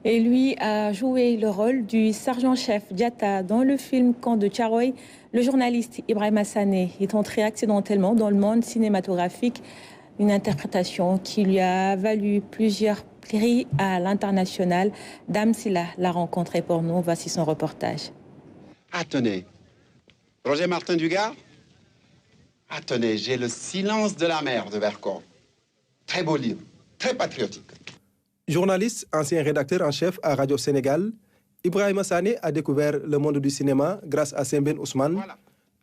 Et lui a joué le rôle du sergent-chef Diatta dans le film Camp de Thiaroye. Le journaliste Ibrahima Sané est entré accidentellement dans le monde cinématographique, une interprétation qui lui a valu plusieurs prix à l'international. Dame Silla l'a rencontré pour nous. Voici son reportage. Attendez, Roger Martin Dugard? Attendez, j'ai Le silence de la mer de Vercors. Très beau livre, très patriotique. Journaliste, ancien rédacteur en chef à Radio Sénégal, Ibrahima Sané a découvert le monde du cinéma grâce à Sembène Ousmane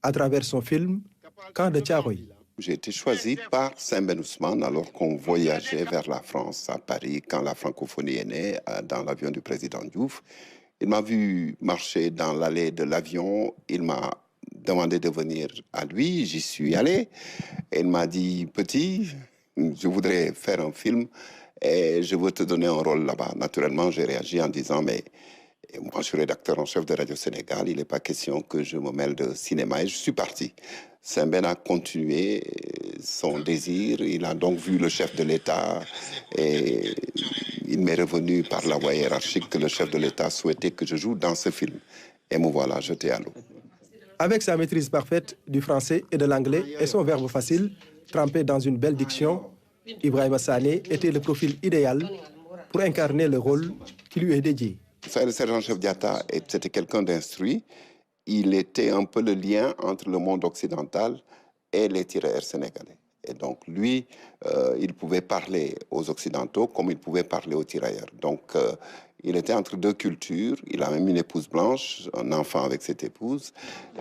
à travers son film Camp de Thiaroye. J'ai été choisi par Sembène Ousmane alors qu'on voyageait vers la France, à Paris, quand la francophonie est née, dans l'avion du président Diouf. Il m'a vu marcher dans l'allée de l'avion, il m'a demandé de venir à lui, j'y suis allé. Et il m'a dit, petit, je voudrais faire un film et je veux te donner un rôle là-bas. Naturellement, j'ai réagi en disant, mais moi je suis rédacteur en chef de Radio Sénégal, il n'est pas question que je me mêle de cinéma. Et je suis parti. Sembène a continué son désir, il a donc vu le chef de l'État et il m'est revenu par la voie hiérarchique que le chef de l'État souhaitait que je joue dans ce film. Et me voilà jeté à l'eau. Avec sa maîtrise parfaite du français et de l'anglais et son verbe facile, trempé dans une belle diction, Ibrahima Sané était le profil idéal pour incarner le rôle qui lui est dédié. Le sergent-chef Diatta, c'était quelqu'un d'instruit. Il était un peu le lien entre le monde occidental et les tirailleurs sénégalais. Et donc, lui, il pouvait parler aux Occidentaux comme il pouvait parler aux tirailleurs. Donc, il était entre deux cultures. Il a même une épouse blanche, un enfant avec cette épouse.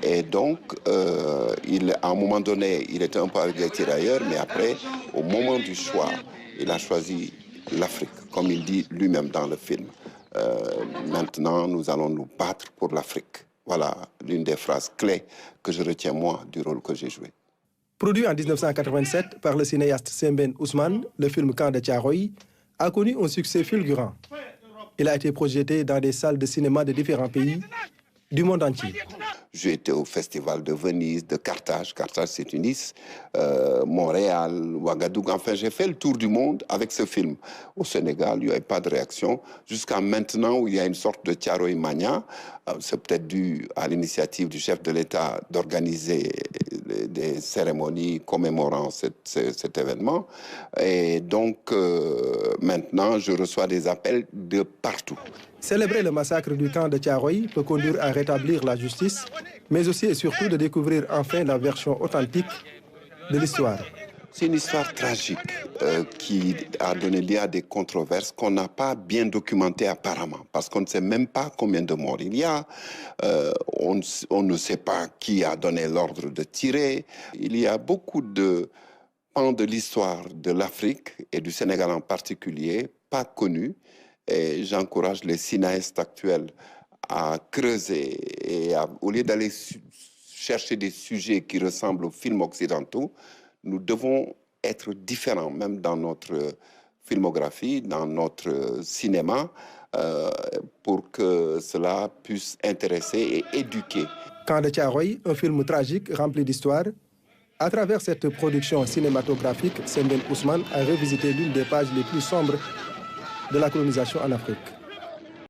Et donc, à un moment donné, il était un peu avec les tirailleurs, mais après, au moment du choix, il a choisi l'Afrique, comme il dit lui-même dans le film. Maintenant, nous allons nous battre pour l'Afrique. Voilà l'une des phrases clés que je retiens, moi, du rôle que j'ai joué. Produit en 1987 par le cinéaste Sembène Ousmane, le film Camp de Thiaroye a connu un succès fulgurant. Il a été projeté dans des salles de cinéma de différents pays du monde entier. J'ai été au festival de Venise, de Carthage c'est Tunis, Montréal, Ouagadougou. Enfin, j'ai fait le tour du monde avec ce film. Au Sénégal, il n'y avait pas de réaction. Jusqu'à maintenant, où il y a une sorte de Thiaroye Mania. C'est peut-être dû à l'initiative du chef de l'État d'organiser des cérémonies commémorant cet événement. Et donc, maintenant, je reçois des appels de partout. Célébrer le massacre du camp de Thiaroye peut conduire à rétablir la justice, mais aussi et surtout de découvrir enfin la version authentique de l'histoire. C'est une histoire tragique qui a donné lieu à des controverses qu'on n'a pas bien documentées apparemment, parce qu'on ne sait même pas combien de morts il y a. On ne sait pas qui a donné l'ordre de tirer. Il y a beaucoup de pans de l'histoire de l'Afrique et du Sénégal en particulier, pas connus. Et j'encourage les cinéastes actuels à creuser et au lieu d'aller chercher des sujets qui ressemblent aux films occidentaux, nous devons être différents, même dans notre filmographie, dans notre cinéma, pour que cela puisse intéresser et éduquer. Camp de Thiaroye, un film tragique rempli d'histoire. À travers cette production cinématographique, Sembène Ousmane a revisité l'une des pages les plus sombres de la colonisation en Afrique.